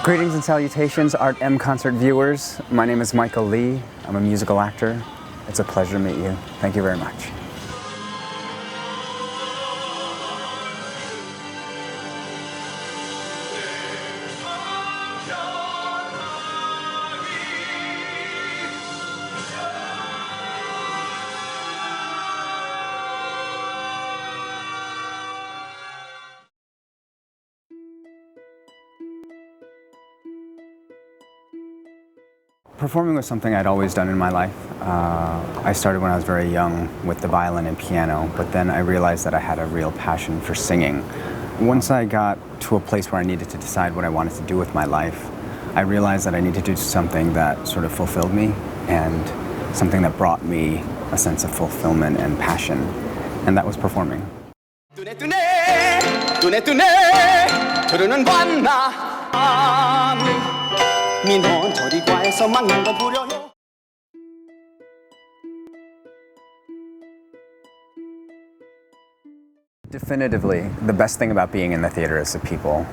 Greetings and salutations, Atremconcert viewers. My name is Michael Lee. I'm a musical actor. It's a pleasure to meet you. Thank you very much. Performing was something I'd always done in my life. I started when I was very young with the violin and piano, but then I realized that I had a real passion for singing. Once I got to a place where I needed to decide what I wanted to do with my life, I realized that I needed to do something that sort of fulfilled me and something that brought me a sense of fulfillment and passion, and that was performing. Definitively, the best thing about being in the theater is the people.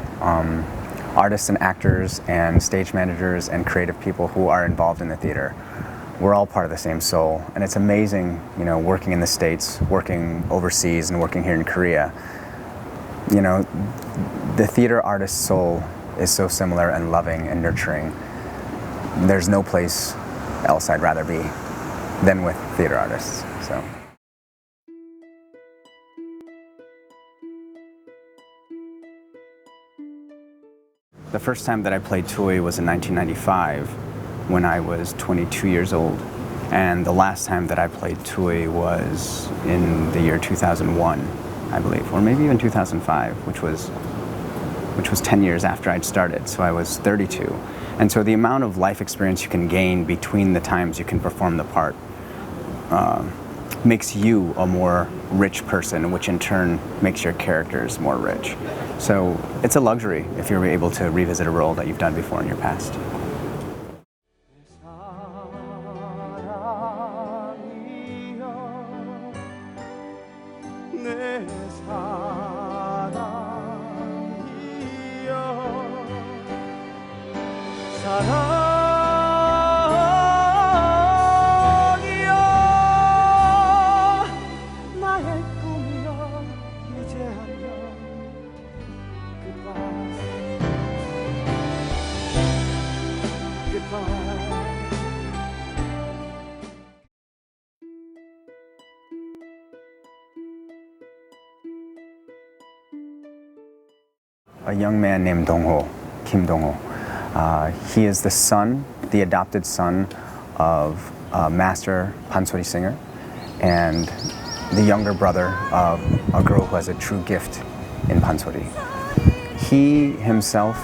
Artists and actors and stage managers and creative people who are involved in the theater. We're all part of the same soul, and it's amazing, you know, working in the States, working overseas, and working here in Korea. You know, the theater artist's soul is so similar and loving and nurturing. There's no place else I'd rather be than with theater artists. So. The first time that I played Tui was in 1995 when I was 22 years old. And the last time that I played Tui was in the year 2001, I believe, or maybe even 2005, which was 10 years after I'd started, so I was 32. And so the amount of life experience you can gain between the times you can perform the part makes you a more rich person, which in turn makes your characters more rich. So it's a luxury if you're able to revisit a role that you've done before in your past. A young man named Dong-ho, Kim Dong-ho. He is the son, the adopted son of a master pansori singer and the younger brother of a girl who has a true gift in pansori. He himself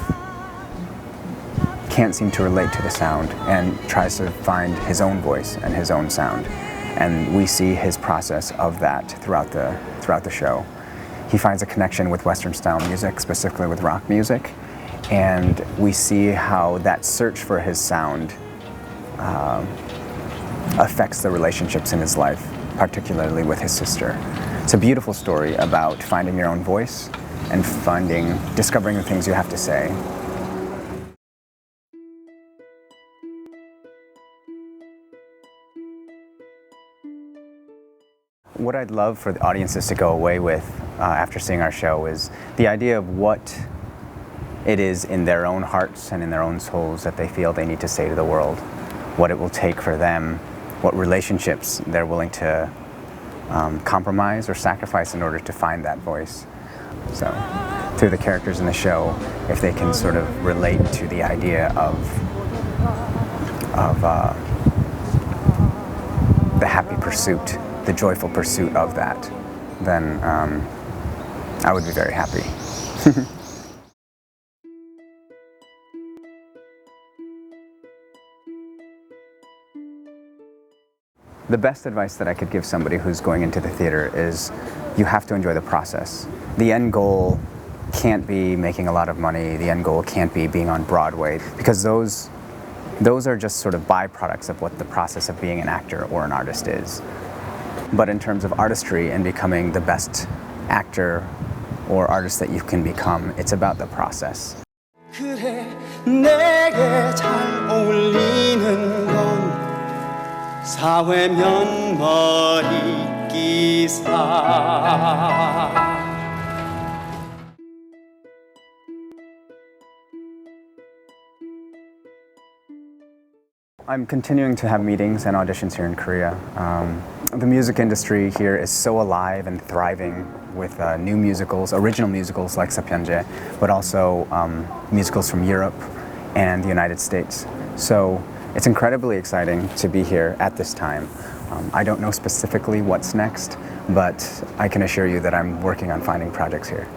can't seem to relate to the sound and tries to find his own voice and his own sound. And we see his process of that throughout the show. He finds a connection with Western style music, specifically with rock music, and we see how that search for his sound affects the relationships in his life, particularly with his sister. It's a beautiful story about finding your own voice and discovering the things you have to say. What I'd love for the audiences to go away with after seeing our show is the idea of what it is in their own hearts and in their own souls that they feel they need to say to the world, what it will take for them, what relationships they're willing to compromise or sacrifice in order to find that voice. So, through the characters in the show, if they can sort of relate to the idea of the happy pursuit, the joyful pursuit of that, then I would be very happy. The best advice that I could give somebody who's going into the theater is you have to enjoy the process. The end goal can't be making a lot of money, the end goal can't be being on Broadway, because those are just sort of byproducts of what the process of being an actor or an artist is. But in terms of artistry and becoming the best actor or artist that you can become, it's about the process. 그래 내게 잘 어울리는 건 사회면 머리 기사. I'm continuing to have meetings and auditions here in Korea. The music industry here is so alive and thriving with new musicals, original musicals like Sapyeonje, but also musicals from Europe and the United States. So it's incredibly exciting to be here at this time. I don't know specifically what's next, but I can assure you that I'm working on finding projects here.